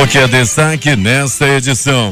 O que é destaque nesta edição?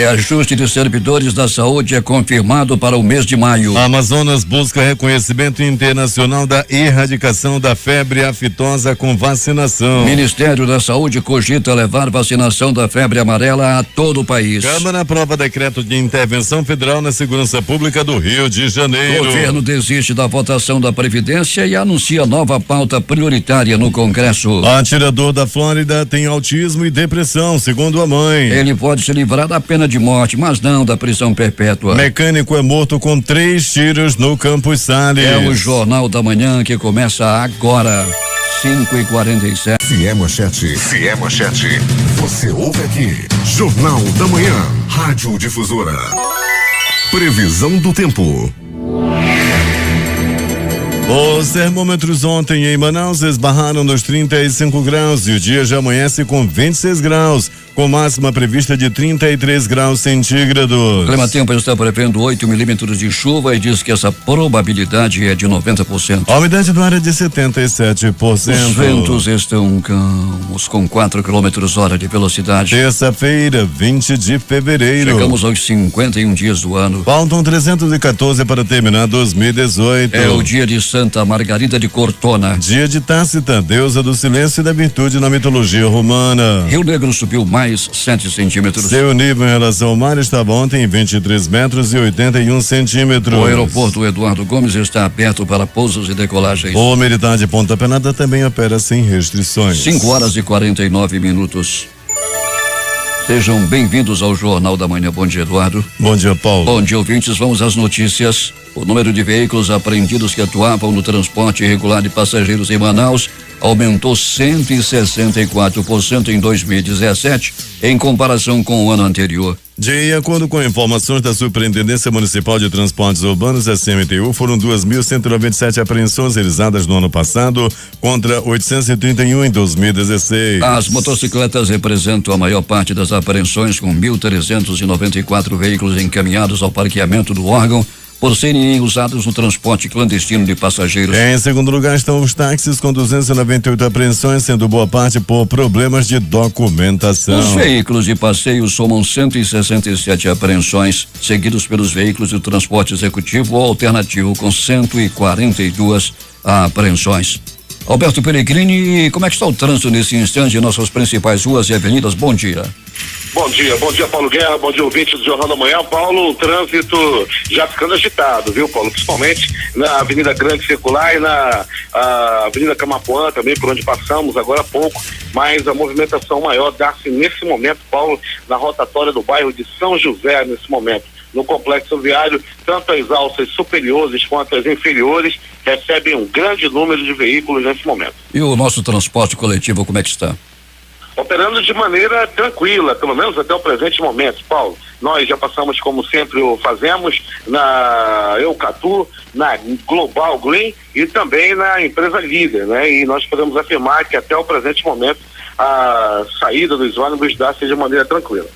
Ajuste de servidores da saúde é confirmado para o mês de maio. Amazonas busca reconhecimento internacional da erradicação da febre aftosa com vacinação. Ministério da Saúde cogita levar vacinação da febre amarela a todo o país. Câmara aprova decreto de intervenção federal na segurança pública do Rio de Janeiro. Governo desiste da votação da Previdência e anuncia nova pauta prioritária no Congresso. Atirador da Flórida tem autismo e depressão, segundo a mãe. Ele pode se livrar da pena de morte, mas não da prisão perpétua. Mecânico é morto com 3 tiros no Campos Sales. É o Jornal da Manhã que começa agora. 5h47. Fiemachete. Você ouve aqui. Jornal da Manhã. Rádio Difusora. Previsão do tempo. Os termômetros ontem em Manaus esbarraram nos 35 graus e o dia já amanhece com 26 graus, com máxima prevista de 33 graus centígrados. O Climatempo está prevendo 8 milímetros de chuva e diz que essa probabilidade é de 90%. A umidade do ar é de 77%. Os ventos estão calmos, com 4 km/h de velocidade. Terça-feira, 20 de fevereiro. Chegamos aos 51 dias do ano. Faltam 314 para terminar 2018. É o dia de Santa Margarida de Cortona. Dia de Tácita, deusa do silêncio e da virtude na mitologia romana. Rio Negro subiu mais 7 centímetros. Seu nível em relação ao mar estava ontem em 23 metros e 81 centímetros. O aeroporto Eduardo Gomes está aberto para pousos e decolagens. O militar de Ponta Penada também opera sem restrições. 5h49. Sejam bem-vindos ao Jornal da Manhã. Bom dia, Eduardo. Bom dia, Paulo. Bom dia, ouvintes. Vamos às notícias. O número de veículos apreendidos que atuavam no transporte irregular de passageiros em Manaus aumentou 164% em 2017, em comparação com o ano anterior. De acordo com informações da Superintendência Municipal de Transportes Urbanos, a CMTU, foram 2.197 apreensões realizadas no ano passado, contra 831 em 2016. As motocicletas representam a maior parte das apreensões, com 1.394 veículos encaminhados ao parqueamento do órgão, por serem usados no transporte clandestino de passageiros. Em segundo lugar estão os táxis, com 298 apreensões, sendo boa parte por problemas de documentação. Os veículos de passeio somam 167 apreensões, seguidos pelos veículos do transporte executivo ou alternativo, com 142 apreensões. Alberto Pellegrini, como é que está o trânsito nesse instante em nossas principais ruas e avenidas? Bom dia. Bom dia, Paulo Guerra, bom dia, ouvintes do Jornal da Manhã. Paulo, o trânsito já ficando agitado, viu, Paulo? Principalmente na Avenida Grande Circular e na Avenida Camapuã também, por onde passamos agora há pouco, mas a movimentação maior dá-se nesse momento, Paulo, na rotatória do bairro de São José, nesse momento. No complexo viário, tanto as alças superiores quanto as inferiores recebem um grande número de veículos nesse momento. E o nosso transporte coletivo, como é que está? Operando de maneira tranquila, pelo menos até o presente momento, Paulo. Nós já passamos, como sempre o fazemos, na Eucatu, na Global Green e também na empresa líder, né? E nós podemos afirmar que até o presente momento a saída dos ônibus dá-se de maneira tranquila.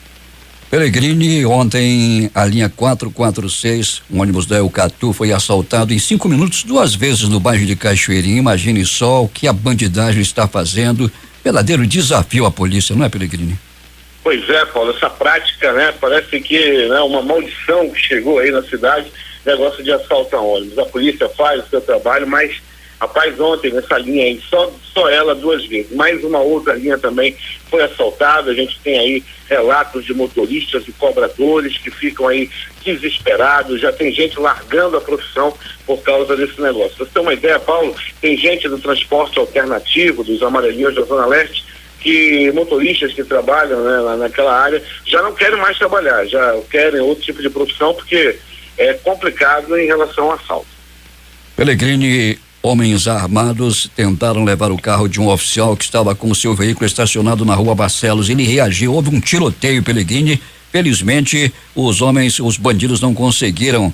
Pellegrini, ontem a linha 446, um ônibus da Eucatu, foi assaltado em 5 minutos 2 vezes no bairro de Cachoeirinha. Imagine só o que a bandidagem está fazendo. Verdadeiro desafio à polícia, não é, Pellegrini? Pois é, Paulo, essa prática, né, parece que é uma maldição que chegou aí na cidade, negócio de assaltar ônibus. A polícia faz o seu trabalho, mas, rapaz, ontem nessa linha aí, só ela 2 vezes, mais uma outra linha também foi assaltada. A gente tem aí relatos de motoristas e cobradores que ficam aí desesperados, já tem gente largando a profissão por causa desse negócio. Pra você ter uma ideia, Paulo, tem gente do transporte alternativo, dos amarelinhos da Zona Leste, que motoristas que trabalham, né, naquela área já não querem mais trabalhar, já querem outro tipo de profissão, porque é complicado em relação ao assalto. Pellegrini, homens armados tentaram levar o carro de um oficial que estava com o seu veículo estacionado na rua Barcelos. Ele reagiu, houve um tiroteio, Pellegrini. Felizmente, os bandidos não conseguiram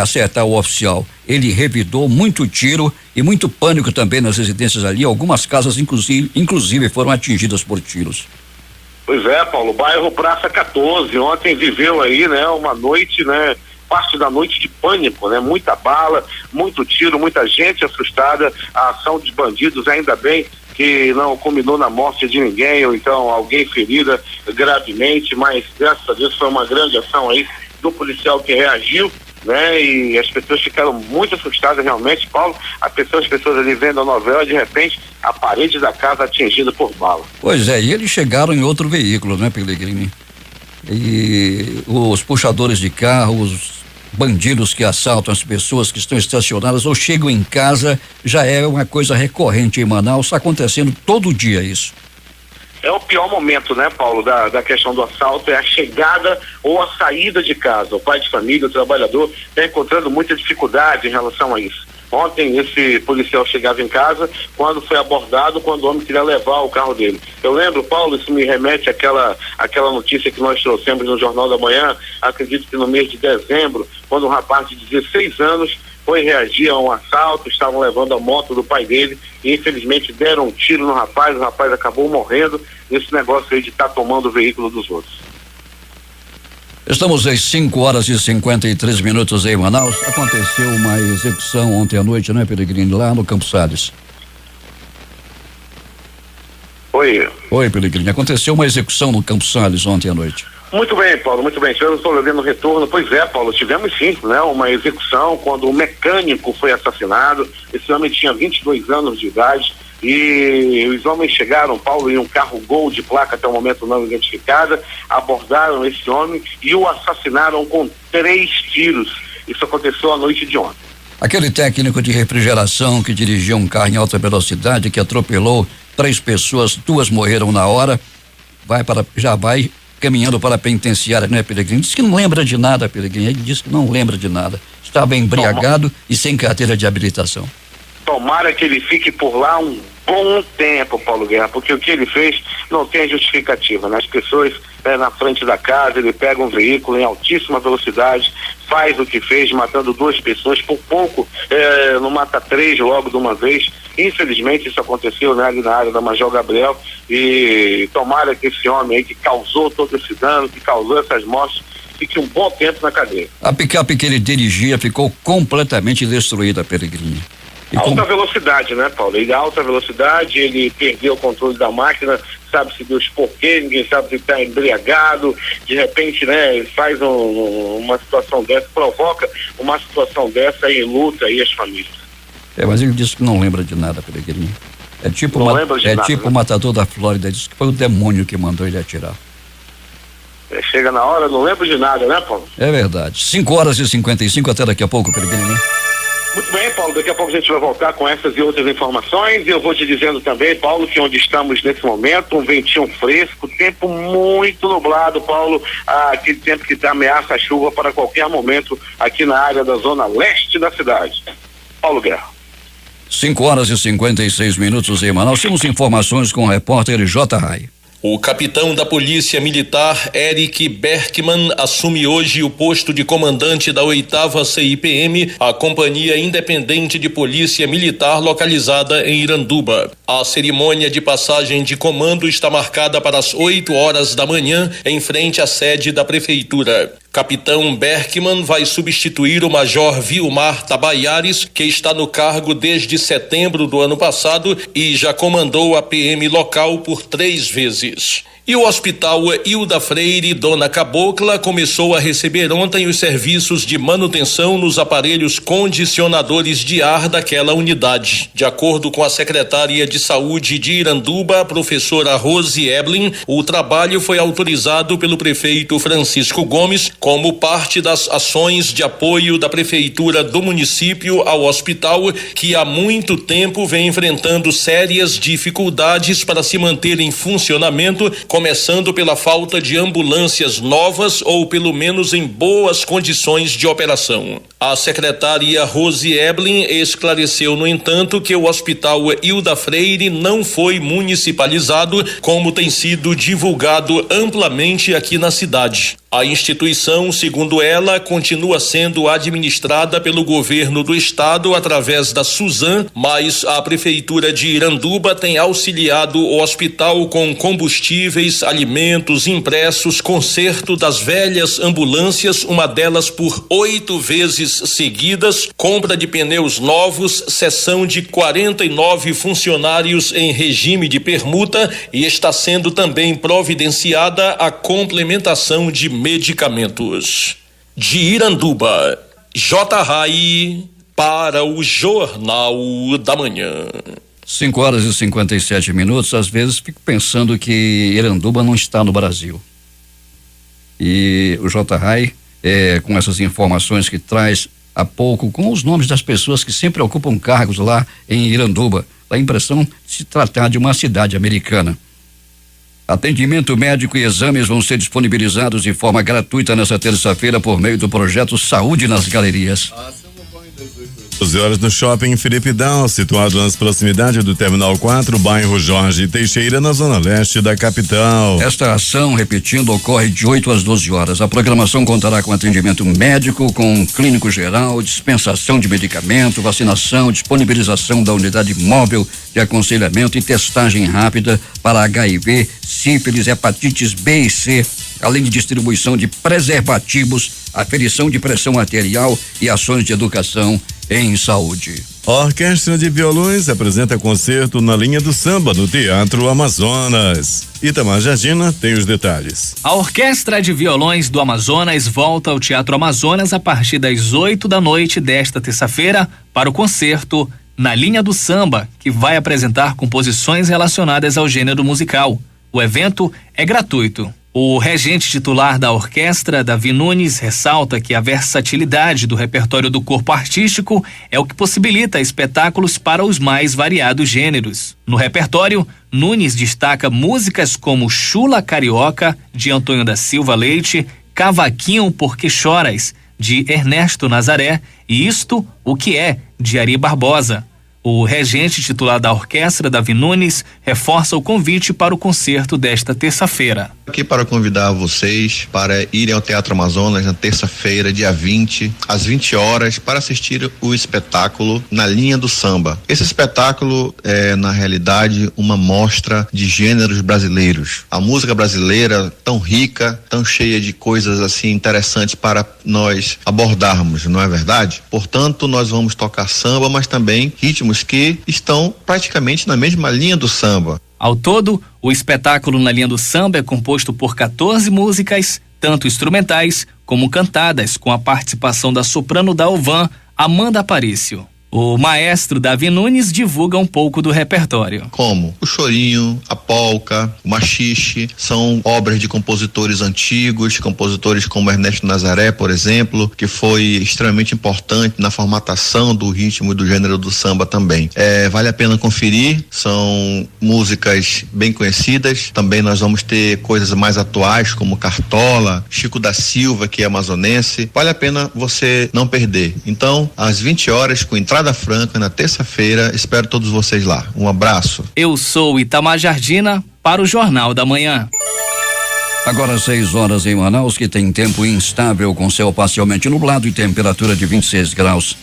acertar o oficial. Ele revidou muito tiro e muito pânico também nas residências ali. Algumas casas, inclusive foram atingidas por tiros. Pois é, Paulo, bairro Praça 14, ontem viveu aí, né, uma noite, né, parte da noite de pânico, né? Muita bala, muito tiro, muita gente assustada, a ação dos bandidos, ainda bem que não culminou na morte de ninguém, ou então alguém ferida gravemente, mas graças a Deus foi uma grande ação aí do policial que reagiu, né? E as pessoas ficaram muito assustadas realmente, Paulo. As pessoas ali vendo a novela, de repente a parede da casa atingida por bala. Pois é, e eles chegaram em outro veículo, né, Pellegrini? E os puxadores de carro, os bandidos que assaltam as pessoas que estão estacionadas ou chegam em casa, já é uma coisa recorrente em Manaus, está acontecendo todo dia isso. É o pior momento, né, Paulo, da questão do assalto, é a chegada ou a saída de casa. O pai de família, o trabalhador, está encontrando muita dificuldade em relação a isso. Ontem esse policial chegava em casa quando foi abordado, quando o homem queria levar o carro dele. Eu lembro, Paulo, isso me remete àquela notícia que nós trouxemos no Jornal da Manhã, acredito que no mês de dezembro, quando um rapaz de 16 anos foi reagir a um assalto, estavam levando a moto do pai dele e infelizmente deram um tiro no rapaz, o rapaz acabou morrendo nesse negócio aí de estar tomando o veículo dos outros. Estamos às 5h53 em Manaus. Aconteceu uma execução ontem à noite, né, Pellegrini, lá no Campos Sales. Oi, Pellegrini. Aconteceu uma execução no Campos Sales ontem à noite. Muito bem, Paulo, muito bem. Tivemos no retorno. Pois é, Paulo, tivemos sim, né? Uma execução quando o mecânico foi assassinado. Esse homem tinha 22 anos de idade e os homens chegaram, Paulo, em um carro Gol de placa até o momento não identificada, abordaram esse homem e o assassinaram com 3 tiros. Isso aconteceu à noite de ontem. Aquele técnico de refrigeração que dirigia um carro em alta velocidade, que atropelou 3 pessoas, 2 morreram na hora, já vai caminhando para a penitenciária, né, Pellegrini? Diz que não lembra de nada, Pellegrini. Ele disse que não lembra de nada. Estava embriagado e sem carteira de habilitação. Tomara que ele fique por lá um bom tempo, Paulo Guerra, porque o que ele fez não tem justificativa, né? As pessoas na frente da casa, ele pega um veículo em altíssima velocidade, faz o que fez, matando 2 pessoas, por pouco não mata 3 logo de uma vez. Infelizmente isso aconteceu, né, ali na área da Major Gabriel, e tomara que esse homem aí que causou todo esse dano, que causou essas mortes, fique um bom tempo na cadeia. A picape que ele dirigia ficou completamente destruída, Pellegrini. Alta velocidade, né, Paulo? Ele alta velocidade, ele perdeu o controle da máquina, sabe-se Deus por quê, ninguém sabe se está embriagado, de repente, né, ele faz uma situação dessa, provoca uma situação dessa e luta aí as famílias. Mas ele disse que não lembra de nada, Pellegrini. É tipo o matador da Flórida, disse que foi o demônio que mandou ele atirar. Chega na hora, não lembro de nada, né, Paulo? É verdade. 5h55, até daqui a pouco, Pellegrini. Muito bem, Paulo, daqui a pouco a gente vai voltar com essas e outras informações, e eu vou te dizendo também, Paulo, que onde estamos nesse momento, um ventinho fresco, tempo muito nublado, Paulo, aquele tempo que ameaça a chuva para qualquer momento aqui na área da zona leste da cidade. Paulo Guerra. 5h56 em Manaus. Temos informações com o repórter J. Rai. O capitão da Polícia Militar, Eric Berkman, assume hoje o posto de comandante da 8ª CIPM, a Companhia Independente de Polícia Militar localizada em Iranduba. A cerimônia de passagem de comando está marcada para as 8h da manhã, em frente à sede da Prefeitura. Capitão Berkman vai substituir o Major Vilmar Tabaiares, que está no cargo desde setembro do ano passado e já comandou a PM local por 3 vezes. E o Hospital Hilda Freire Dona Cabocla começou a receber ontem os serviços de manutenção nos aparelhos condicionadores de ar daquela unidade. De acordo com a secretária de Saúde de Iranduba, a professora Rose Eblin, o trabalho foi autorizado pelo prefeito Francisco Gomes como parte das ações de apoio da prefeitura do município ao hospital, que há muito tempo vem enfrentando sérias dificuldades para se manter em funcionamento, começando pela falta de ambulâncias novas ou pelo menos em boas condições de operação. A secretária Rose Eblin esclareceu, no entanto, que o Hospital Hilda Freire não foi municipalizado, como tem sido divulgado amplamente aqui na cidade. A instituição, segundo ela, continua sendo administrada pelo governo do estado através da Suzam, mas a prefeitura de Iranduba tem auxiliado o hospital com combustíveis, alimentos, impressos, conserto das velhas ambulâncias, uma delas por 8 vezes seguidas, compra de pneus novos, cessão de 49 funcionários em regime de permuta, e está sendo também providenciada a complementação de medicamentos. De Iranduba, J. Rai para o Jornal da Manhã. 5h57. Às vezes fico pensando que Iranduba não está no Brasil. E o J. Rai, com essas informações que traz há pouco, com os nomes das pessoas que sempre ocupam cargos lá em Iranduba, dá a impressão de se tratar de uma cidade americana. Atendimento médico e exames vão ser disponibilizados de forma gratuita nesta terça-feira por meio do projeto Saúde nas Galerias. 12 horas no Shopping Felipe Dal, situado nas proximidades do Terminal 4, bairro Jorge Teixeira, na zona leste da capital. Esta ação, repetindo, ocorre de 8 às 12 horas. A programação contará com atendimento médico, com clínico geral, dispensação de medicamento, vacinação, disponibilização da unidade móvel de aconselhamento e testagem rápida para HIV, sífilis, hepatites B e C, além de distribuição de preservativos, aferição de pressão arterial e ações de educação em saúde. A Orquestra de Violões apresenta concerto na linha do samba no Teatro Amazonas. Itamar Jardina tem os detalhes. A Orquestra de Violões do Amazonas volta ao Teatro Amazonas a partir das 8 da noite desta terça-feira para o concerto Na Linha do Samba, que vai apresentar composições relacionadas ao gênero musical. O evento é gratuito. O regente titular da orquestra, Davi Nunes, ressalta que a versatilidade do repertório do corpo artístico é o que possibilita espetáculos para os mais variados gêneros. No repertório, Nunes destaca músicas como Chula Carioca, de Antônio da Silva Leite, Cavaquinho Porque Choras, de Ernesto Nazaré, e Isto o que é, de Ari Barbosa. O regente titular da orquestra, Davi Nunes, reforça o convite para o concerto desta terça-feira. Aqui para convidar vocês para irem ao Teatro Amazonas na terça-feira, dia 20, às 20 horas, para assistir o espetáculo Na Linha do Samba. Esse espetáculo é, na realidade, uma mostra de gêneros brasileiros. A música brasileira, tão rica, tão cheia de coisas assim interessantes para nós abordarmos, não é verdade? Portanto, nós vamos tocar samba, mas também ritmos que estão praticamente na mesma linha do samba. Ao todo, o espetáculo Na Linha do Samba é composto por 14 músicas, tanto instrumentais como cantadas, com a participação da soprano da Alvan, Amanda Aparício. O maestro Davi Nunes divulga um pouco do repertório. Como o chorinho, a polca, o machixe, são obras de compositores antigos, compositores como Ernesto Nazaré, por exemplo, que foi extremamente importante na formatação do ritmo e do gênero do samba também. Vale a pena conferir, são músicas bem conhecidas. Também nós vamos ter coisas mais atuais, como Cartola, Chico da Silva, que é amazonense. Vale a pena você não perder. Então, às 20 horas, com entrada franca, na terça-feira, espero todos vocês lá. Um abraço. Eu sou Itamar Jardina para o Jornal da Manhã. Agora 6 horas em Manaus, que tem tempo instável com céu parcialmente nublado e temperatura de 26 graus.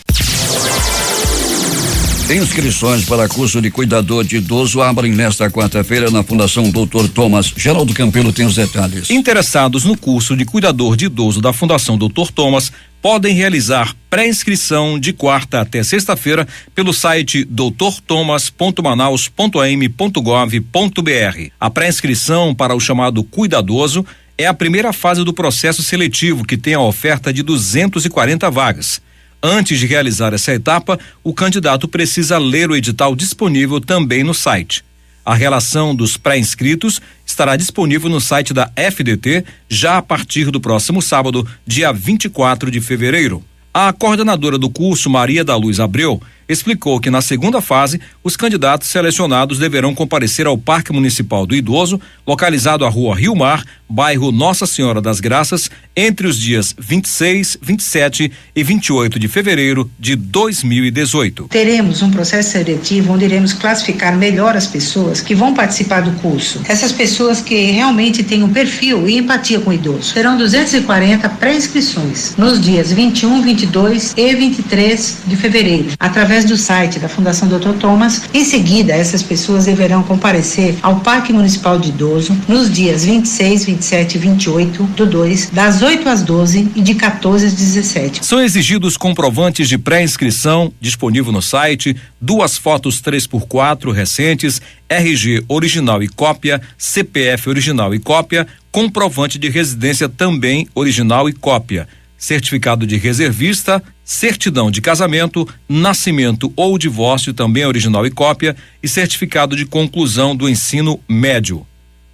Inscrições para curso de cuidador de idoso abrem nesta quarta-feira na Fundação Dr. Thomas. Geraldo Campelo tem os detalhes. Interessados no curso de cuidador de idoso da Fundação Dr. Thomas podem realizar pré-inscrição de quarta até sexta-feira pelo site doutorthomas.manaus.am.gov.br. A pré-inscrição para o chamado cuidadoso é a primeira fase do processo seletivo, que tem a oferta de 240 vagas. Antes de realizar essa etapa, o candidato precisa ler o edital disponível também no site. A relação dos pré-inscritos estará disponível no site da FDT já a partir do próximo sábado, dia 24 de fevereiro. A coordenadora do curso, Maria da Luz Abreu, explicou que na segunda fase, os candidatos selecionados deverão comparecer ao Parque Municipal do Idoso, localizado à Rua Rio Mar, bairro Nossa Senhora das Graças, entre os dias 26, 27 e 28 de fevereiro de 2018. Teremos um processo seletivo onde iremos classificar melhor as pessoas que vão participar do curso. Essas pessoas que realmente têm um perfil e empatia com o idoso. Serão 240 pré-inscrições nos dias 21, 22 e 23 de fevereiro, através do site da Fundação Dr. Thomas. Em seguida, essas pessoas deverão comparecer ao Parque Municipal de Idoso nos dias 26, 27 e 28 do 2, das 8 às 12 e de 14 às 17. São exigidos comprovantes de pré-inscrição, disponível no site, 2 fotos 3x4 recentes, RG original e cópia, CPF original e cópia, comprovante de residência também original e cópia, certificado de reservista, certidão de casamento, nascimento ou divórcio também original e cópia e certificado de conclusão do ensino médio.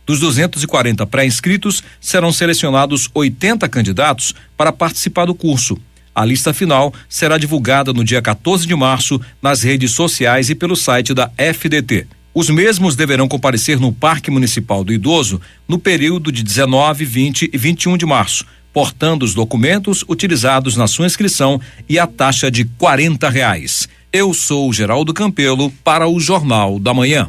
Dos 240 pré-inscritos, serão selecionados 80 candidatos para participar do curso. A lista final será divulgada no dia 14 de março nas redes sociais e pelo site da FDT. Os mesmos deverão comparecer no Parque Municipal do Idoso no período de 19, 20 e 21 de março, portando os documentos utilizados na sua inscrição e a taxa de R$40. Eu sou o Geraldo Campelo para o Jornal da Manhã.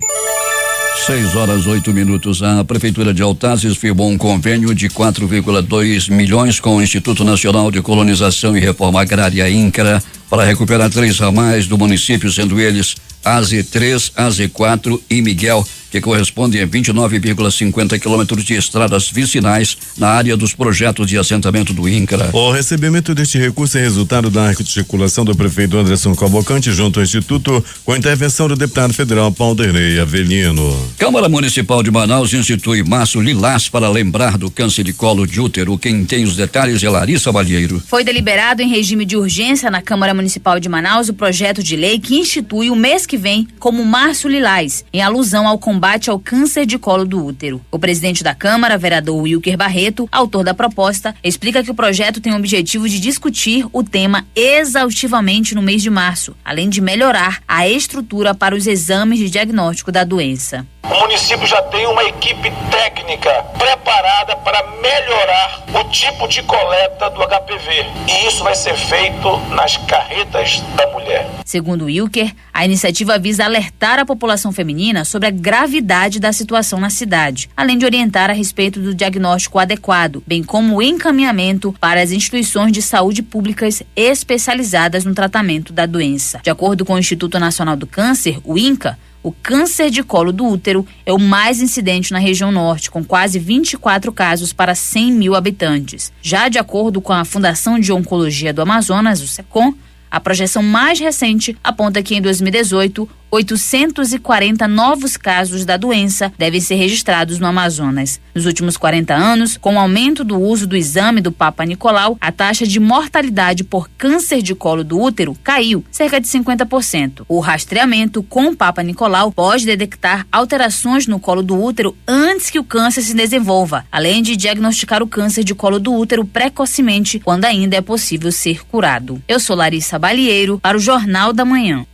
6:08. A Prefeitura de Altazes firmou um convênio de 4,2 milhões com o Instituto Nacional de Colonização e Reforma Agrária, INCRA, para recuperar 3 ramais do município, sendo eles AZ3, AZ4 e Miguel, que correspondem a 29,50 quilômetros de estradas vicinais na área dos projetos de assentamento do INCRA. O recebimento deste recurso é resultado da articulação do prefeito Anderson Cavalcante junto ao Instituto, com a intervenção do deputado federal Paulderney Avelino. Câmara Municipal de Manaus institui Março Lilás para lembrar do câncer de colo de útero. Quem tem os detalhes é Larissa Balieiro. Foi deliberado em regime de urgência na Câmara Municipal de Manaus o projeto de lei que institui o mês que vem como Março Lilás, em alusão ao combate ao câncer de colo do útero. O presidente da Câmara, vereador Wilker Barreto, autor da proposta, explica que o projeto tem o objetivo de discutir o tema exaustivamente no mês de março, além de melhorar a estrutura para os exames de diagnóstico da doença. O município já tem uma equipe técnica preparada para melhorar o tipo de coleta do HPV. E isso vai ser feito nas carretas da mulher. Segundo Wilker, a iniciativa visa alertar a população feminina sobre a gravidade da situação na cidade, além de orientar a respeito do diagnóstico adequado, bem como o encaminhamento para as instituições de saúde públicas especializadas no tratamento da doença. De acordo com o Instituto Nacional do Câncer, o INCA, o câncer de colo do útero é o mais incidente na região norte, com quase 24 casos para 100 mil habitantes. Já de acordo com a Fundação de Oncologia do Amazonas, o SECOM, a projeção mais recente aponta que em 2018, 840 novos casos da doença devem ser registrados no Amazonas. Nos últimos 40 anos, com o aumento do uso do exame do Papa Nicolau, a taxa de mortalidade por câncer de colo do útero caiu cerca de 50%. O rastreamento com o Papa Nicolau pode detectar alterações no colo do útero antes que o câncer se desenvolva, além de diagnosticar o câncer de colo do útero precocemente, quando ainda é possível ser curado. Eu sou Larissa Balieiro para o Jornal da Manhã.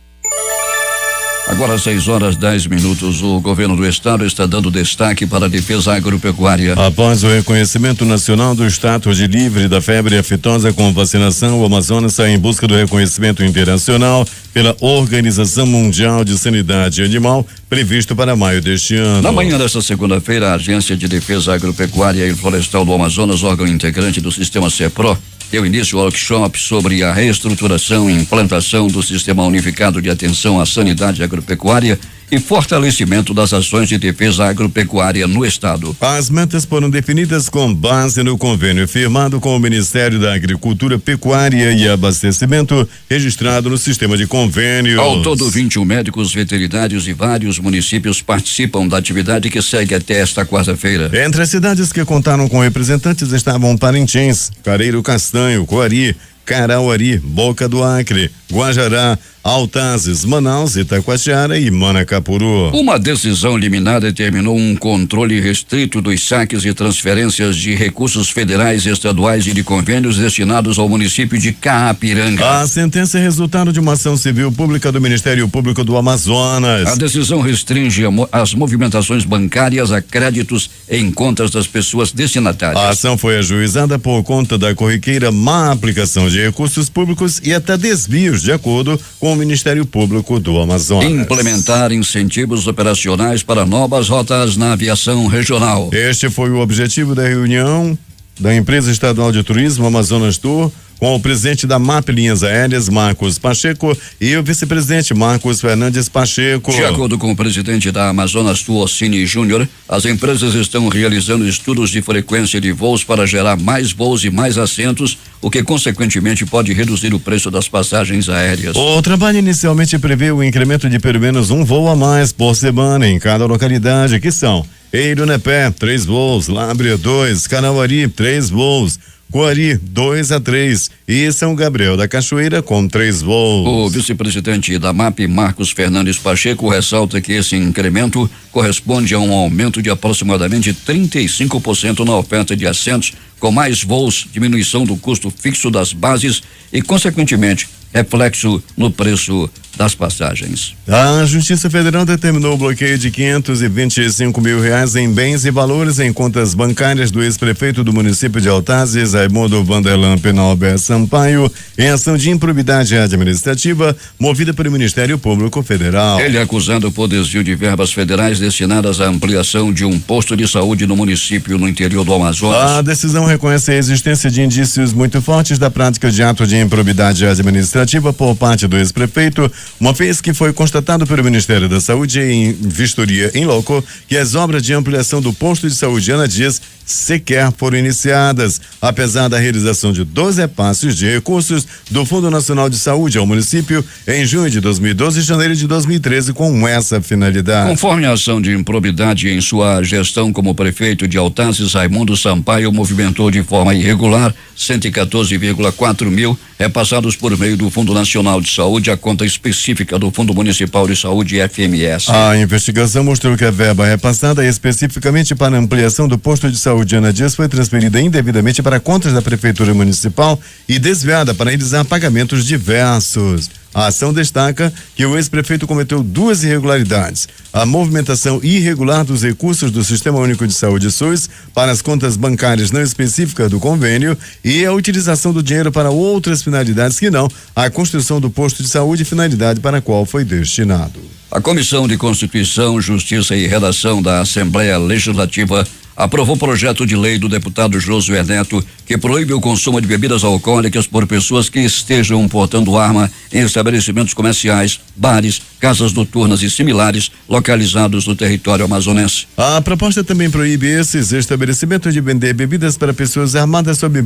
Agora 6:10. O governo do estado está dando destaque para a defesa agropecuária. Após o reconhecimento nacional do status de livre da febre aftosa com vacinação, o Amazonas está em busca do reconhecimento internacional pela Organização Mundial de Sanidade Animal, previsto para maio deste ano. Na manhã desta segunda-feira, a Agência de Defesa Agropecuária e Florestal do Amazonas, órgão integrante do sistema CEPRO, deu início ao workshop sobre a reestruturação e implantação do Sistema Unificado de Atenção à Sanidade Agropecuária e fortalecimento das ações de defesa agropecuária no estado. As metas foram definidas com base no convênio firmado com o Ministério da Agricultura, Pecuária e Abastecimento, registrado no sistema de convênios. Ao todo, 21 médicos veterinários e vários municípios participam da atividade que segue até esta quarta-feira. Entre as cidades que contaram com representantes estavam Parintins, Careiro Castanho, Coari, Carauari, Boca do Acre, Guajará, Altazes, Manaus, Itacoatiara e Manacapuru. Uma decisão liminar determinou um controle restrito dos saques e transferências de recursos federais, estaduais e de convênios destinados ao município de Caapiranga. A sentença é resultado de uma ação civil pública do Ministério Público do Amazonas. A decisão restringe as movimentações bancárias a créditos em contas das pessoas destinatárias. A ação foi ajuizada por conta da corriqueira má aplicação de recursos públicos e até desvios, de acordo com o Ministério Público do Amazonas. Implementar incentivos operacionais para novas rotas na aviação regional. Este foi o objetivo da reunião da Empresa Estadual de Turismo Amazonas Tour, com o presidente da MAP Linhas Aéreas, Marcos Pacheco, e o vice-presidente Marcos Fernandes Pacheco. De acordo com o presidente da Amazonas Tour, Ossini Júnior, as empresas estão realizando estudos de frequência de voos para gerar mais voos e mais assentos, o que consequentemente pode reduzir o preço das passagens aéreas. O trabalho inicialmente prevê o incremento de pelo menos um voo a mais por semana em cada localidade, que são Eirunepé, 3 voos, Lábrea 2, Canauari, 3 voos, Coari 2 a 3 e São Gabriel da Cachoeira com 3 voos. O vice-presidente da MAP, Marcos Fernandes Pacheco, ressalta que esse incremento corresponde a um aumento de aproximadamente 35% na oferta de assentos, com mais voos, diminuição do custo fixo das bases e, consequentemente, reflexo no preço das passagens. A Justiça Federal determinou o bloqueio de R$525 mil em bens e valores em contas bancárias do ex-prefeito do município de Altazes, Raimundo Vanderlan Penalber Sampaio, em ação de improbidade administrativa movida pelo Ministério Público Federal. Ele é acusado por desvio de verbas federais destinadas à ampliação de um posto de saúde no município no interior do Amazonas. A decisão reconhece a existência de indícios muito fortes da prática de ato de improbidade administrativa por parte do ex-prefeito, uma vez que foi constatado pelo Ministério da Saúde em vistoria em loco que as obras de ampliação do posto de saúde Ana Dias sequer foram iniciadas, apesar da realização de 2 repasses de recursos do Fundo Nacional de Saúde ao município em junho de 2012 e janeiro de 2013 com essa finalidade. Conforme a ação de improbidade em sua gestão como prefeito de Altazes, Raimundo Sampaio movimentou de forma irregular 114,4 mil repassados por meio do Fundo Nacional de Saúde à conta específica do Fundo Municipal de Saúde, FMS. A investigação mostrou que a verba repassada especificamente para a ampliação do posto de saúde Ana Dias foi transferida indevidamente para contas da Prefeitura Municipal e desviada para realizar pagamentos diversos. A ação destaca que o ex-prefeito cometeu 2 irregularidades: a movimentação irregular dos recursos do Sistema Único de Saúde SUS para as contas bancárias não específicas do convênio e a utilização do dinheiro para outras finalidades que não a construção do posto de saúde, finalidade para a qual foi destinado. A Comissão de Constituição, Justiça e Redação da Assembleia Legislativa aprovou projeto de lei do deputado Josué Neto que proíbe o consumo de bebidas alcoólicas por pessoas que estejam portando arma em estabelecimentos comerciais, bares, casas noturnas e similares localizados no território amazonense. A proposta também proíbe esses estabelecimentos de vender bebidas para pessoas armadas sob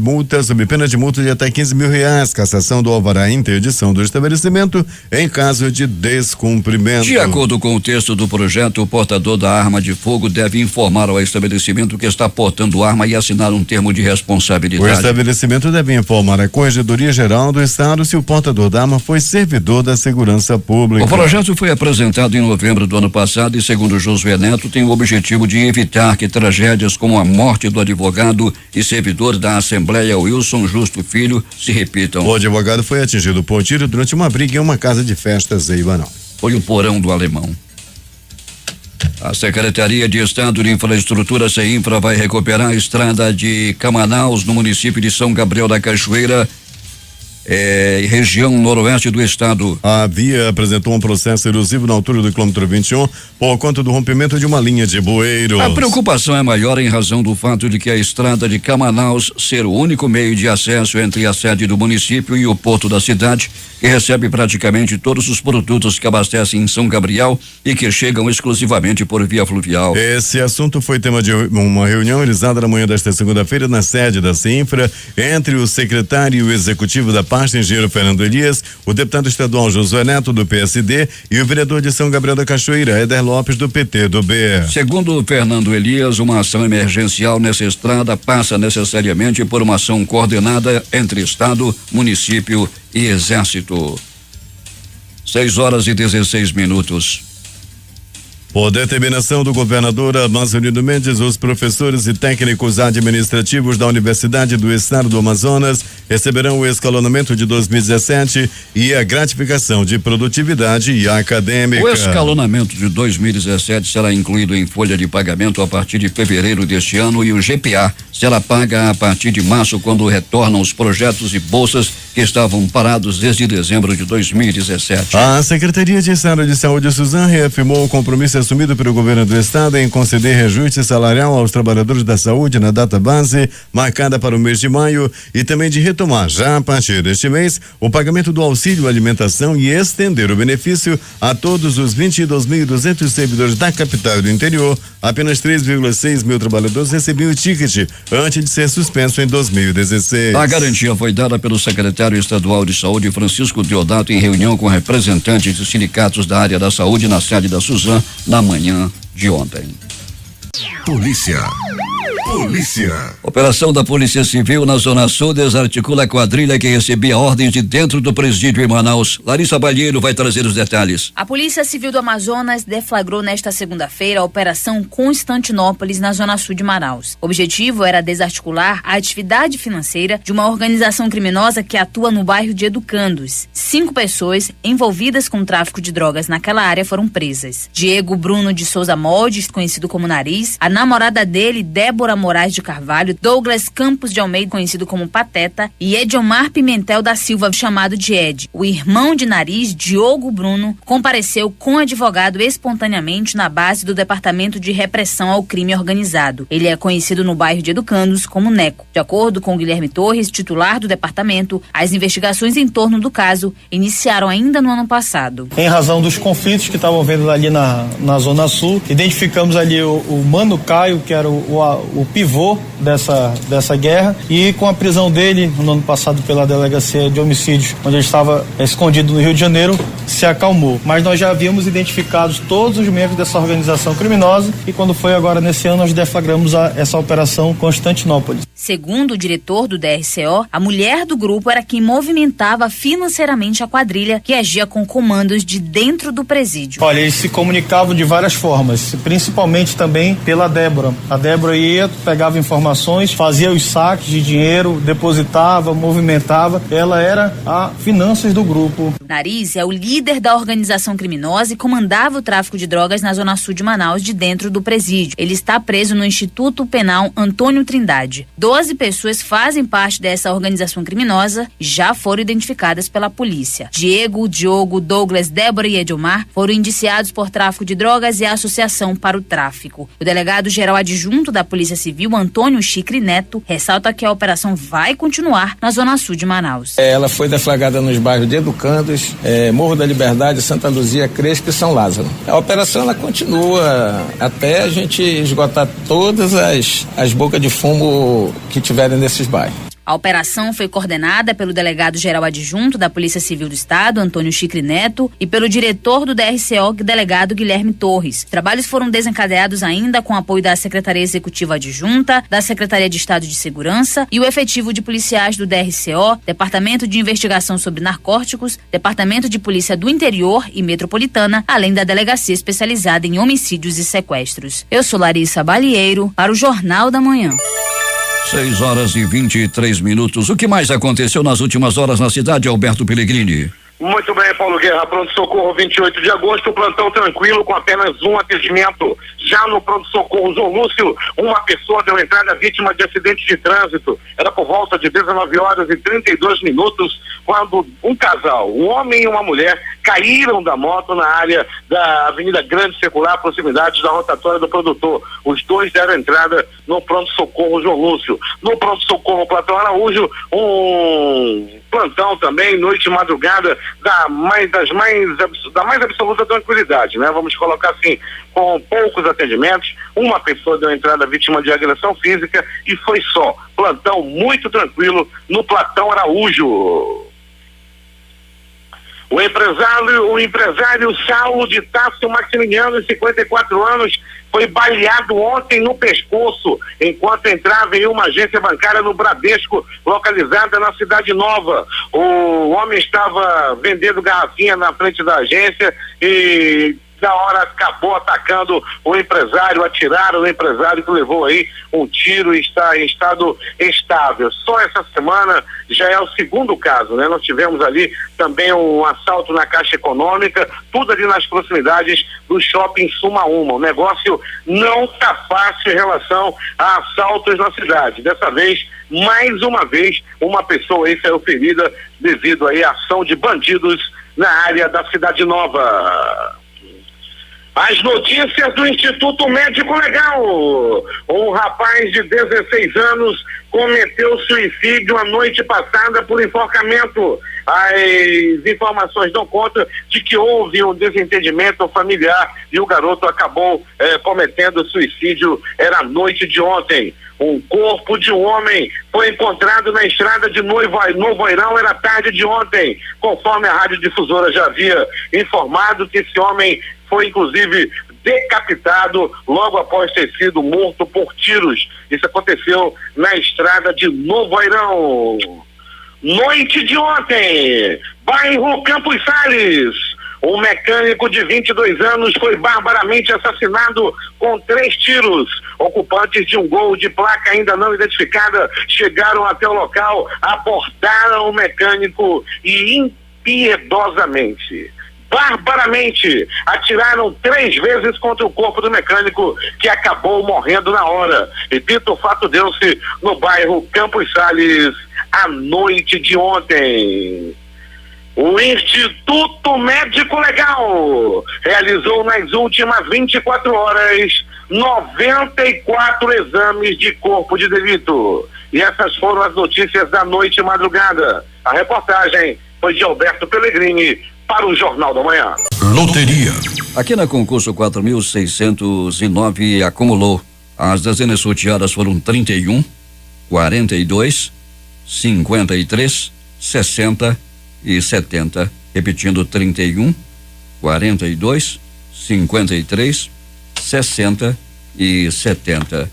pena de multa de até R$15 mil, cassação do alvará e interdição do estabelecimento em caso de descumprimento. De acordo com o texto do projeto, o portador da arma de fogo deve informar ao estabelecimento que está portando arma e assinar um termo de responsabilidade. O estabelecimento deve informar a Corregedoria Geral do Estado se o portador da arma foi servidor da segurança pública. O projeto foi apresentado em novembro do ano passado e, segundo Josué Neto, tem o objetivo de evitar que tragédias como a morte do advogado e servidor da Assembleia Wilson Justo Filho se repitam. O advogado foi atingido por tiro durante uma briga em uma casa de festas em Manaus. Foi o porão do Alemão. A Secretaria de Estado de Infraestrutura, CEINFRA, vai recuperar a estrada de Camanaus, no município de São Gabriel da Cachoeira, região noroeste do estado. A via apresentou um processo erosivo na altura do quilômetro 21 por conta do rompimento de uma linha de bueiros. A preocupação é maior em razão do fato de que a estrada de Camanaus ser o único meio de acesso entre a sede do município e o porto da cidade, que recebe praticamente todos os produtos que abastecem em São Gabriel e que chegam exclusivamente por via fluvial. Esse assunto foi tema de uma reunião realizada na manhã desta segunda-feira na sede da CEINFRA entre o secretário e o executivo da pasta, engenheiro Fernando Elias, o deputado estadual Josué Neto, do PSD, e o vereador de São Gabriel da Cachoeira, Éder Lopes, do PT do B. Segundo o Fernando Elias, uma ação emergencial nessa estrada passa necessariamente por uma ação coordenada entre Estado, município e Exército. 6:16. Por determinação do governador Amazonino Mendes, os professores e técnicos administrativos da Universidade do Estado do Amazonas receberão o escalonamento de 2017 e a gratificação de produtividade e acadêmica. O escalonamento de 2017 será incluído em folha de pagamento a partir de fevereiro deste ano e o GPA será paga a partir de março, quando retornam os projetos e bolsas que estavam parados desde dezembro de 2017. A Secretaria de Estado de Saúde, Suzan, reafirmou o compromisso assumido pelo governo do estado em conceder reajuste salarial aos trabalhadores da saúde na data base marcada para o mês de maio e também de retomar já a partir deste mês o pagamento do auxílio alimentação e estender o benefício a todos os 22.200 servidores da capital e do interior. Apenas 3,6 mil trabalhadores recebiam o ticket antes de ser suspenso em 2016. A garantia foi dada pelo secretário estadual de saúde, Francisco Deodato, em reunião com representantes dos sindicatos da área da saúde na sede da Suzan na manhã de ontem. Polícia. Operação da Polícia Civil na Zona Sul desarticula a quadrilha que recebia ordens de dentro do presídio em Manaus. Larissa Balheiro vai trazer os detalhes. A Polícia Civil do Amazonas deflagrou nesta segunda-feira a Operação Constantinópolis na Zona Sul de Manaus. O objetivo era desarticular a atividade financeira de uma organização criminosa que atua no bairro de Educandos. 5 pessoas envolvidas com o tráfico de drogas naquela área foram presas. Diego Bruno de Souza Moldes, conhecido como Nariz, a namorada dele, Débora Moraes de Carvalho, Douglas Campos de Almeida, conhecido como Pateta, e Ediomar Pimentel da Silva, chamado de Ed. O irmão de Nariz, Diogo Bruno, compareceu com advogado espontaneamente na base do Departamento de Repressão ao Crime Organizado. Ele é conhecido no bairro de Educandos como Neco. De acordo com Guilherme Torres, titular do departamento, as investigações em torno do caso iniciaram ainda no ano passado. Em razão dos conflitos que estavam vendo ali na Zona Sul, identificamos ali o Mano Caio, que era o pivô dessa guerra, e com a prisão dele no ano passado pela Delegacia de Homicídios, onde ele estava escondido no Rio de Janeiro, se acalmou. Mas nós já havíamos identificado todos os membros dessa organização criminosa e quando foi agora nesse ano nós deflagramos essa Operação Constantinópolis. Segundo o diretor do DRCO, a mulher do grupo era quem movimentava financeiramente a quadrilha que agia com comandos de dentro do presídio. Olha, eles se comunicavam de várias formas, principalmente também pela Débora. A Débora ia, pegava informações, fazia os saques de dinheiro, depositava, movimentava. Ela era a finanças do grupo. Nariz é o líder da organização criminosa e comandava o tráfico de drogas na Zona Sul de Manaus, de dentro do presídio. Ele está preso no Instituto Penal Antônio Trindade. 12 pessoas fazem parte dessa organização criminosa e já foram identificadas pela polícia. Diego, Diogo, Douglas, Débora e Ediomar foram indiciados por tráfico de drogas e associação para o tráfico. O delegado-geral adjunto da Polícia Civil, Antônio Chicre Neto, ressalta que a operação vai continuar na Zona Sul de Manaus. Ela foi deflagrada nos bairros de Educandos, Morro da Liberdade, Santa Luzia, Crespo e São Lázaro. A operação ela continua até a gente esgotar todas as bocas de fumo que tiverem nesses bairros. A operação foi coordenada pelo delegado-geral adjunto da Polícia Civil do Estado, Antônio Chicre Neto, e pelo diretor do DRCO, delegado Guilherme Torres. Os trabalhos foram desencadeados ainda com apoio da Secretaria Executiva Adjunta, da Secretaria de Estado de Segurança e o efetivo de policiais do DRCO, Departamento de Investigação sobre Narcóticos, Departamento de Polícia do Interior e Metropolitana, além da Delegacia Especializada em Homicídios e Sequestros. Eu sou Larissa Balieiro, para o Jornal da Manhã. 6:23. O que mais aconteceu nas últimas horas na cidade, Alberto Pellegrini? Muito bem, Paulo Guerra. Pronto-socorro 28 de agosto, plantão tranquilo com apenas um atendimento. Já no pronto-socorro João Lúcio, uma pessoa deu entrada vítima de acidente de trânsito. Era por volta de 19h32 quando um casal, um homem e uma mulher, caíram da moto na área da Avenida Grande Circular, proximidade da rotatória do Produtor. Os dois deram entrada no pronto-socorro João Lúcio. No pronto-socorro Platão Araújo, um plantão também, noite e madrugada, da mais absoluta tranquilidade, né? Vamos colocar assim, com poucos atendimentos, uma pessoa deu entrada vítima de agressão física e foi só. Plantão muito tranquilo no Platão Araújo. O empresário Saulo de Tássio Maximiliano, de 54 anos, foi baleado ontem no pescoço, enquanto entrava em uma agência bancária no Bradesco, localizada na Cidade Nova. O homem estava vendendo garrafinha na frente da agência e na hora acabou atacando o empresário, atiraram no empresário, que levou aí um tiro e está em estado estável. Só essa semana já é o segundo caso, né? Nós tivemos ali também um assalto na Caixa Econômica, tudo ali nas proximidades do shopping Sumaúma. O negócio não está fácil em relação a assaltos na cidade. Dessa vez, mais uma vez, uma pessoa aí saiu ferida devido aí à ação de bandidos na área da Cidade Nova. As notícias do Instituto Médico Legal. Um rapaz de 16 anos cometeu suicídio a noite passada por enforcamento. As informações dão conta de que houve um desentendimento familiar e o garoto acabou cometendo suicídio. Era a noite de ontem. Um corpo de um homem foi encontrado na estrada de Novo Airão, era tarde de ontem. Conforme a radiodifusora já havia informado, que esse homem foi inclusive decapitado logo após ter sido morto por tiros. Isso aconteceu na estrada de Novo Airão. Noite de ontem, bairro Campos Sales. Um mecânico de 22 anos foi barbaramente assassinado com 3 tiros. Ocupantes de um Gol de placa ainda não identificada chegaram até o local, abordaram o mecânico e impiedosamente, barbaramente, atiraram 3 vezes contra o corpo do mecânico, que acabou morrendo na hora. Repito, o fato deu-se no bairro Campos Sales à noite de ontem. O Instituto Médico Legal realizou nas últimas 24 horas 94 exames de corpo de delito. E essas foram as notícias da noite e madrugada. A reportagem foi de Alberto Pellegrini para o Jornal da Manhã. Loteria. Aqui na concurso 4.609 acumulou. As dezenas sorteadas foram 31, 42, 53, 60 e 70. Repetindo: 31, 42, 53, 60 e 70.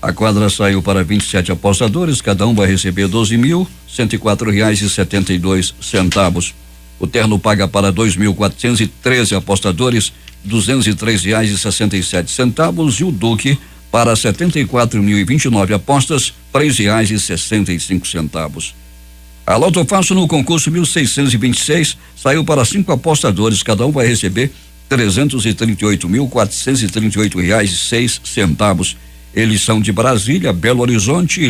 A quadra saiu para 27 apostadores, cada um vai receber R$12.104,72. O terno paga para 2.413 apostadores R$203,67 e o Duque para 74.029 apostas R$3,65. A Loto Fácil no concurso 1626 saiu para 5 apostadores, cada um vai receber R$338.438,06. Eles são de Brasília, Belo Horizonte,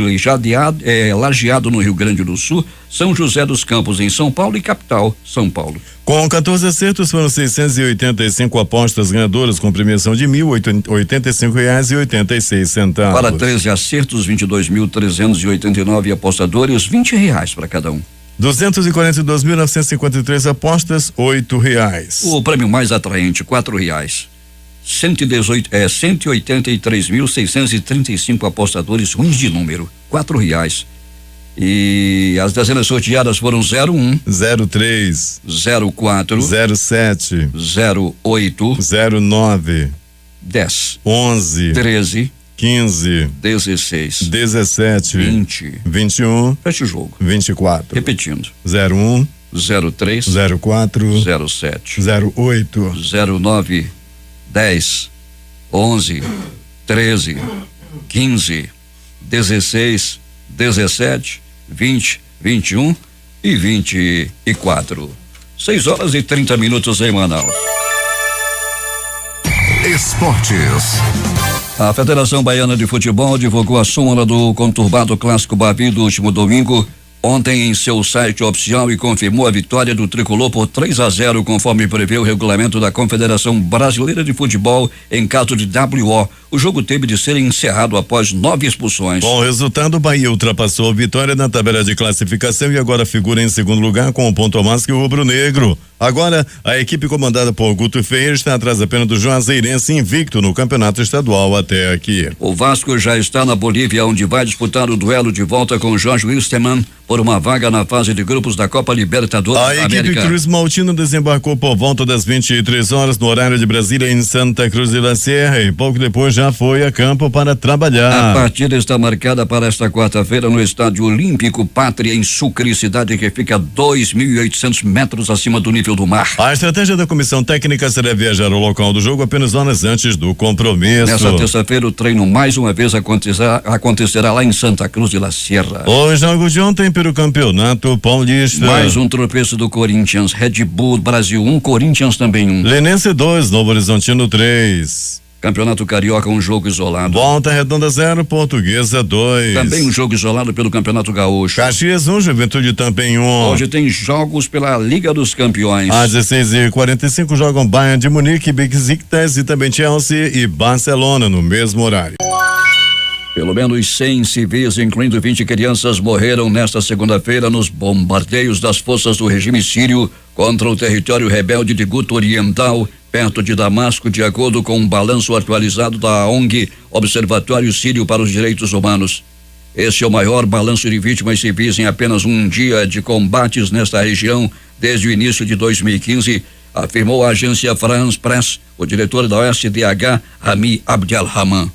Lajeado no Rio Grande do Sul, São José dos Campos em São Paulo e Capital, São Paulo. Com 14 acertos foram 685 apostas ganhadoras com premiação de R$1.085,86. Para 13 acertos, 22.389 apostadores, R$20 para cada um. 242.953 apostas, R$8. O prêmio mais atraente, R$4. 183.635 apostadores ruins de número, R$4. E as dezenas sorteadas foram 01, 03, 04, 07, 08, 09, 10, 11, 13, 15, 16, 17, 20, 21, fecha o jogo, 24. Repetindo: 01, 03, 04, 07, 08, 09, 10, 11, 13, 15, 16, 17, 20, 21 e 24. 6h30 em Manaus. Esportes. A Federação Baiana de Futebol divulgou a súmula do conturbado Clássico Bavi do último domingo, ontem em seu site oficial, e confirmou a vitória do tricolor por 3-0, conforme prevê o regulamento da Confederação Brasileira de Futebol em caso de WO. O jogo teve de ser encerrado após 9 expulsões. Com o resultado, o Bahia ultrapassou a Vitória na tabela de classificação e agora figura em segundo lugar com um ponto a mais que o rubro-negro. Agora, a equipe comandada por Guto Ferreira está atrás apenas do Juazeirense, invicto no campeonato estadual até aqui. O Vasco já está na Bolívia, onde vai disputar o duelo de volta com Jorge Wilstermann por uma vaga na fase de grupos da Copa Libertadores da América. A equipe Cruz Maltino desembarcou por volta das 23 horas no horário de Brasília em Santa Cruz de la Sierra e pouco depois já foi a campo para trabalhar. A partida está marcada para esta quarta-feira no Estádio Olímpico Pátria, em Sucre, cidade que fica a 2.800 metros acima do nível do mar. A estratégia da comissão técnica será viajar ao local do jogo apenas horas antes do compromisso. Nessa terça-feira o treino mais uma vez acontecerá lá em Santa Cruz de la Sierra. Os jogos de ontem pelo Campeonato Paulista. Mais um tropeço do Corinthians, Red Bull Brasil 1, Corinthians também 1. Lenense 2, Novo Horizontino 3. Campeonato Carioca, um jogo isolado. Volta Redonda 0, Portuguesa 2. Também um jogo isolado pelo Campeonato Gaúcho. Caxias 1, Juventude também 1. Hoje tem jogos pela Liga dos Campeões. Às 16h45 jogam Bayern de Munique, Besiktas e também Chelsea e Barcelona no mesmo horário. Pelo menos 100 civis, incluindo 20 crianças, morreram nesta segunda-feira nos bombardeios das forças do regime sírio contra o território rebelde de Guta Oriental, perto de Damasco, de acordo com um balanço atualizado da ONG Observatório Sírio para os Direitos Humanos. Este é o maior balanço de vítimas civis em apenas um dia de combates nesta região desde o início de 2015, afirmou a agência France Press, o diretor da OSDH, Rami Abdelrahman.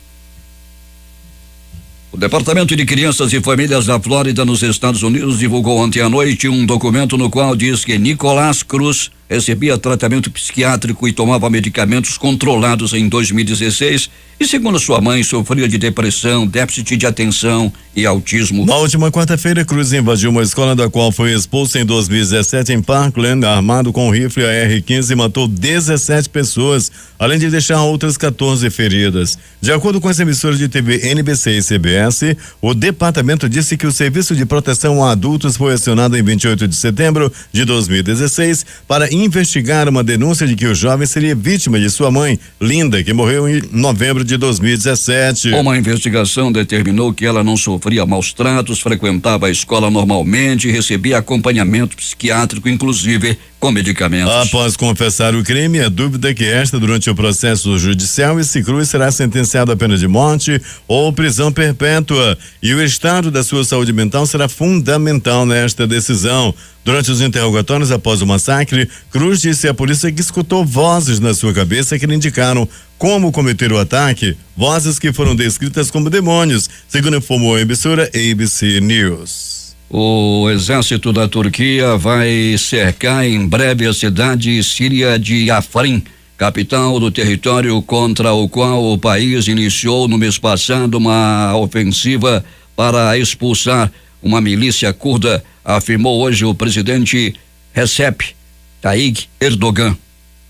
O Departamento de Crianças e Famílias da Flórida, nos Estados Unidos, divulgou ontem à noite um documento no qual diz que Nicolás Cruz recebia tratamento psiquiátrico e tomava medicamentos controlados em 2016 e, segundo sua mãe, sofria de depressão, déficit de atenção e autismo. Na última quarta-feira, Cruz invadiu uma escola da qual foi expulso em 2017 em Parkland, armado com um rifle AR-15 e matou 17 pessoas, além de deixar outras 14 feridas. De acordo com as emissoras de TV NBC e CBS, o departamento disse que o Serviço de Proteção a Adultos foi acionado em 28 de setembro de 2016 para investigar uma denúncia de que o jovem seria vítima de sua mãe, Linda, que morreu em novembro de 2017. Uma investigação determinou que ela não sofria maus tratos, frequentava a escola normalmente e recebia acompanhamento psiquiátrico, inclusive com medicamentos. Após confessar o crime, a dúvida é que esta durante o processo judicial e se Cruz será sentenciado à pena de morte ou prisão perpétua, e o estado da sua saúde mental será fundamental nesta decisão. Durante os interrogatórios após o massacre, Cruz disse à polícia que escutou vozes na sua cabeça que lhe indicaram como cometer o ataque, vozes que foram descritas como demônios, segundo informou a emissora ABC News. O exército da Turquia vai cercar em breve a cidade síria de Afrin, capital do território contra o qual o país iniciou no mês passado uma ofensiva para expulsar uma milícia curda, afirmou hoje o presidente Recep Tayyip Erdogan.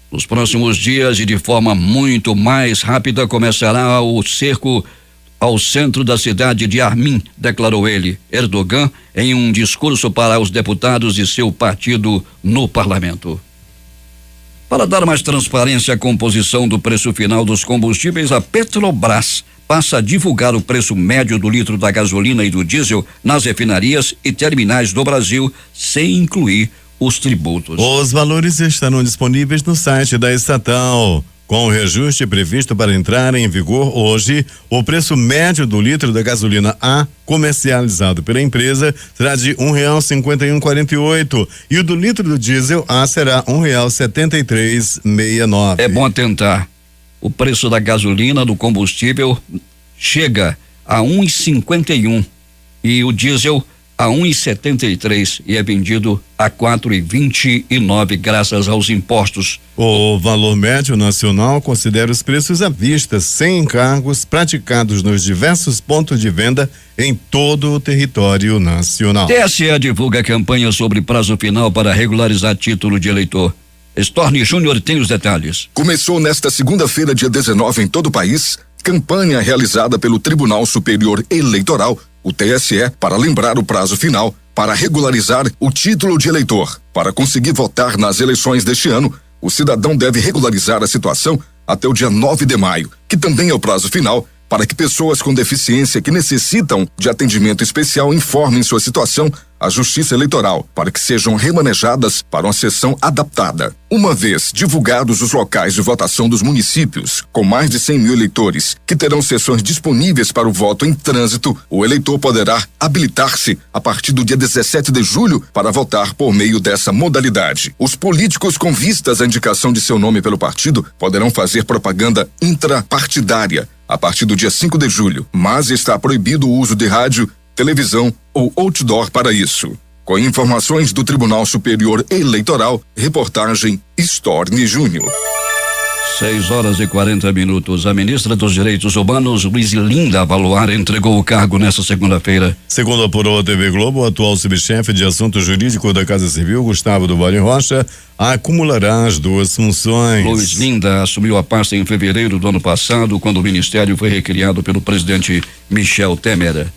Nos próximos dias e de forma muito mais rápida começará o cerco ao centro da cidade de Armin, declarou ele, Erdogan, em um discurso para os deputados de seu partido no parlamento. Para dar mais transparência à composição do preço final dos combustíveis, a Petrobras passa a divulgar o preço médio do litro da gasolina e do diesel nas refinarias e terminais do Brasil, sem incluir os tributos. Os valores estarão disponíveis no site da estatal. Com o reajuste previsto para entrar em vigor hoje, o preço médio do litro da gasolina A comercializado pela empresa será de R$1,5148 e o do litro do diesel A será R$1,7369. É bom atentar. O preço da gasolina, do combustível, chega a R$1,51 e o diesel a R$1,73 e é vendido a R$4,29 graças aos impostos. O valor médio nacional considera os preços à vista, sem encargos, praticados nos diversos pontos de venda em todo o território nacional. TSE divulga a campanha sobre prazo final para regularizar título de eleitor. Storni Júnior tem os detalhes. Começou nesta segunda-feira, dia 19, em todo o país, campanha realizada pelo Tribunal Superior Eleitoral, o TSE, para lembrar o prazo final para regularizar o título de eleitor. Para conseguir votar nas eleições deste ano, o cidadão deve regularizar a situação até o dia 9 de maio, que também é o prazo final para que pessoas com deficiência que necessitam de atendimento especial informem sua situação à Justiça Eleitoral, para que sejam remanejadas para uma sessão adaptada. Uma vez divulgados os locais de votação dos municípios, com mais de 100 mil eleitores, que terão sessões disponíveis para o voto em trânsito, o eleitor poderá habilitar-se a partir do dia 17 de julho para votar por meio dessa modalidade. Os políticos com vistas à indicação de seu nome pelo partido poderão fazer propaganda intrapartidária a partir do dia 5 de julho, mas está proibido o uso de rádio, televisão ou outdoor para isso. Com informações do Tribunal Superior Eleitoral, reportagem Storni Júnior. 6h40. A ministra dos Direitos Humanos, Luizilinda Valuar, entregou o cargo nesta segunda-feira. Segundo apurou a TV Globo, o atual subchefe de assuntos jurídicos da Casa Civil, Gustavo do Vale Rocha, acumulará as duas funções. Luizilinda assumiu a pasta em fevereiro do ano passado, quando o ministério foi recriado pelo presidente Michel Temer.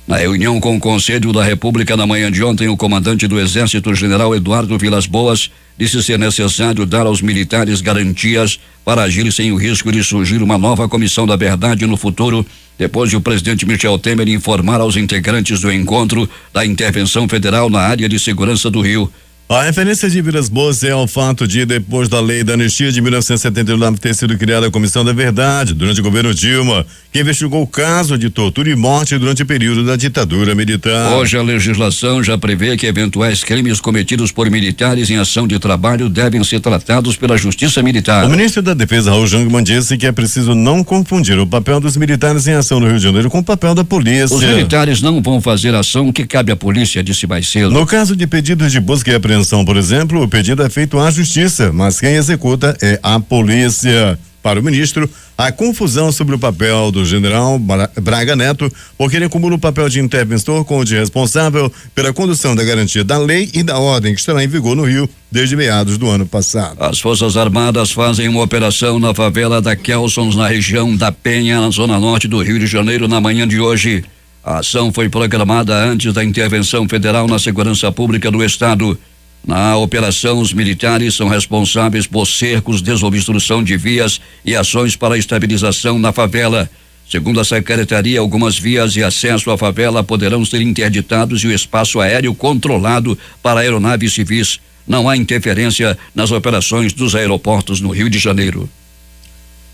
Na reunião com o Conselho da República na manhã de ontem, o comandante do Exército, General Eduardo Vilas Boas, disse ser necessário dar aos militares garantias para agir sem o risco de surgir uma nova comissão da verdade no futuro, depois de o presidente Michel Temer informar aos integrantes do encontro da intervenção federal na área de segurança do Rio. A referência de Vilas Boas é ao fato de, depois da lei da anistia de 1979, ter sido criada a Comissão da Verdade, durante o governo Dilma, que investigou o caso de tortura e morte durante o período da ditadura militar. Hoje a legislação já prevê que eventuais crimes cometidos por militares em ação de trabalho devem ser tratados pela Justiça Militar. O ministro da Defesa, Raul Jungmann, disse que é preciso não confundir o papel dos militares em ação no Rio de Janeiro com o papel da polícia. Os militares não vão fazer ação que cabe à polícia, disse mais cedo. No caso de pedidos de busca e apreensão, por exemplo, o pedido é feito à Justiça, mas quem executa é a polícia. Para o ministro, a confusão sobre o papel do general Braga Neto, porque ele acumula o papel de interventor com o de responsável pela condução da garantia da lei e da ordem que estará em vigor no Rio desde meados do ano passado. As Forças Armadas fazem uma operação na favela da Kelsons, na região da Penha, na zona norte do Rio de Janeiro, na manhã de hoje. A ação foi programada antes da intervenção federal na segurança pública do estado. Na operação, os militares são responsáveis por cercos, desobstrução de vias e ações para a estabilização na favela. Segundo a secretaria, algumas vias e acesso à favela poderão ser interditados e o espaço aéreo controlado para aeronaves civis. Não há interferência nas operações dos aeroportos no Rio de Janeiro.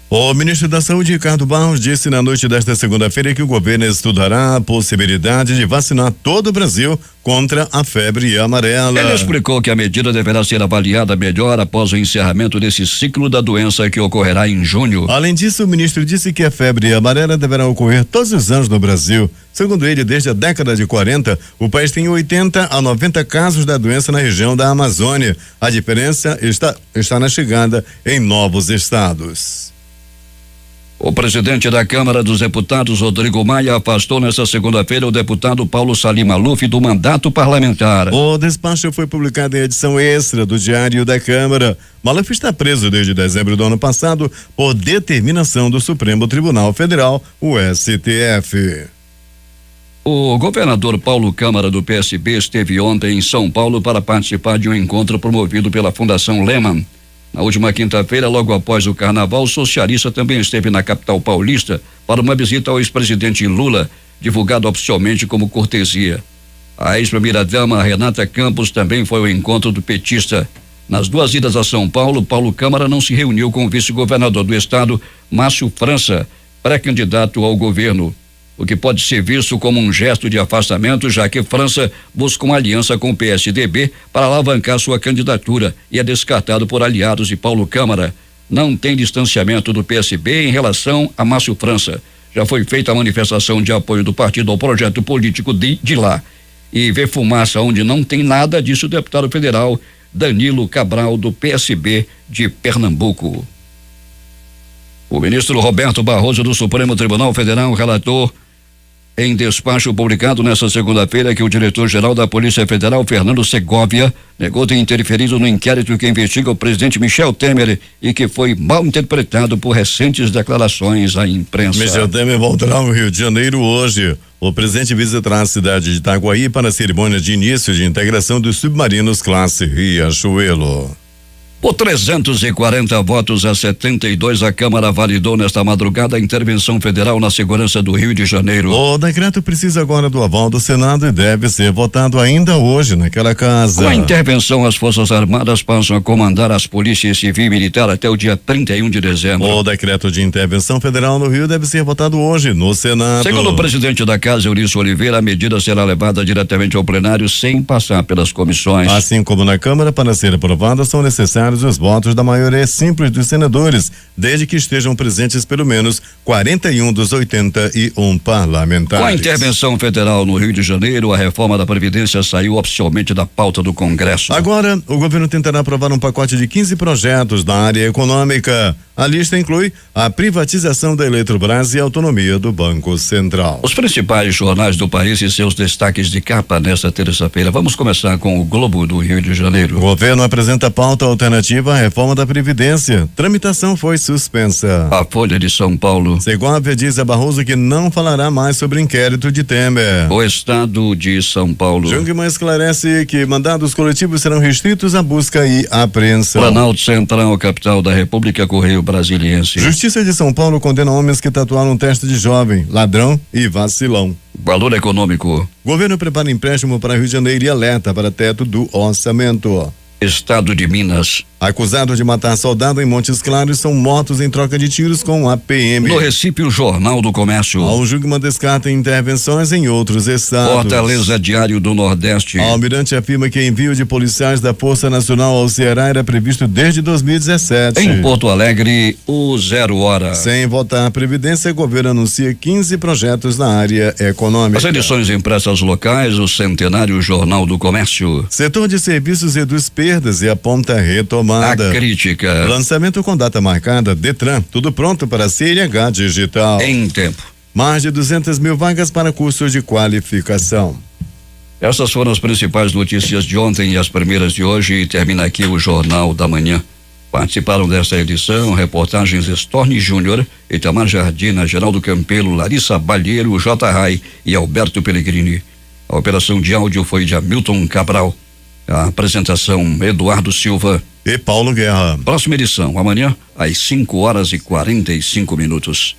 O ministro da Saúde, Ricardo Barros, disse na noite desta segunda-feira que o governo estudará a possibilidade de vacinar todo o Brasil contra a febre amarela. Ele explicou que a medida deverá ser avaliada melhor após o encerramento desse ciclo da doença que ocorrerá em junho. Além disso, o ministro disse que a febre amarela deverá ocorrer todos os anos no Brasil. Segundo ele, desde a década de 40, o país tem 80 a 90 casos da doença na região da Amazônia. A diferença está na chegada em novos estados. O presidente da Câmara dos Deputados, Rodrigo Maia, afastou nesta segunda-feira o deputado Paulo Salim Maluf do mandato parlamentar. O despacho foi publicado em edição extra do Diário da Câmara. Maluf está preso desde dezembro do ano passado por determinação do Supremo Tribunal Federal, o STF. O governador Paulo Câmara, do PSB, esteve ontem em São Paulo para participar de um encontro promovido pela Fundação Lehman. Na última quinta-feira, logo após o carnaval, o socialista também esteve na capital paulista para uma visita ao ex-presidente Lula, divulgado oficialmente como cortesia. A ex-primeira-dama Renata Campos também foi ao encontro do petista. Nas duas idas a São Paulo, Paulo Câmara não se reuniu com o vice-governador do estado, Márcio França, pré-candidato ao governo, o que pode ser visto como um gesto de afastamento, já que França busca uma aliança com o PSDB para alavancar sua candidatura e é descartado por aliados de Paulo Câmara. Não tem distanciamento do PSB em relação a Márcio França. Já foi feita a manifestação de apoio do partido ao projeto político de lá. E vê fumaça onde não tem nada, disse o deputado federal Danilo Cabral, do PSB de Pernambuco. O ministro Roberto Barroso, do Supremo Tribunal Federal, relatou em despacho publicado nesta segunda-feira que o diretor-geral da Polícia Federal, Fernando Segovia, negou ter interferido no inquérito que investiga o presidente Michel Temer e que foi mal interpretado por recentes declarações à imprensa. Michel Temer voltará ao Rio de Janeiro hoje. O presidente visitará a cidade de Itaguaí para a cerimônia de início de integração dos submarinos classe Riachuelo. Por 340 votos a 72, a Câmara validou nesta madrugada a intervenção federal na segurança do Rio de Janeiro. O decreto precisa agora do aval do Senado e deve ser votado ainda hoje naquela casa. Com a intervenção, as Forças Armadas passam a comandar as polícias civil e militar até o dia 31 de dezembro. O decreto de intervenção federal no Rio deve ser votado hoje no Senado. Segundo o presidente da Casa, Eurício Oliveira, a medida será levada diretamente ao plenário sem passar pelas comissões. Assim como na Câmara, para ser aprovada, são necessários os votos da maioria simples dos senadores, desde que estejam presentes pelo menos 41 dos 81 parlamentares. Com a intervenção federal no Rio de Janeiro, a reforma da Previdência saiu oficialmente da pauta do Congresso. Agora, o governo tentará aprovar um pacote de 15 projetos da área econômica. A lista inclui a privatização da Eletrobras e a autonomia do Banco Central. Os principais jornais do país e seus destaques de capa nesta terça-feira. Vamos começar com o Globo do Rio de Janeiro. O governo apresenta pauta alternativa à reforma da Previdência. Tramitação foi suspensa. A Folha de São Paulo. Segovia diz a Barroso que não falará mais sobre inquérito de Temer. O Estado de São Paulo. Jungmann esclarece que mandados coletivos serão restritos à busca e apreensão. Planalto Central, capital da República, Correio Brasiliense. Justiça de São Paulo condena homens que tatuaram um teste de jovem, ladrão e vacilão. Valor econômico. Governo prepara empréstimo para Rio de Janeiro e alerta para teto do orçamento. Estado de Minas. Acusados de matar soldado em Montes Claros são mortos em troca de tiros com a PM. No Recife, o Jornal do Comércio. Ao Jungmann descarta intervenções em outros estados. Fortaleza, Diário do Nordeste. O almirante afirma que envio de policiais da Força Nacional ao Ceará era previsto desde 2017. Em Porto Alegre, o 0 Hora. Sem votar a Previdência, o governo anuncia 15 projetos na área econômica. As edições impressas locais, o Centenário Jornal do Comércio. Setor de serviços reduz perdas e aponta retomada. A crítica. Lançamento com data marcada, Detran, tudo pronto para CNH digital. Em tempo. Mais de 200 mil vagas para cursos de qualificação. Essas foram as principais notícias de ontem e as primeiras de hoje, e termina aqui o Jornal da Manhã. Participaram desta edição reportagens Storni Júnior, Itamar Jardina, Geraldo Campelo, Larissa Balheiro, J. Rai e Alberto Pellegrini. A operação de áudio foi de Hamilton Cabral. A apresentação Eduardo Silva e Paulo Guerra. Próxima edição, amanhã, às 5 horas e 45 minutos.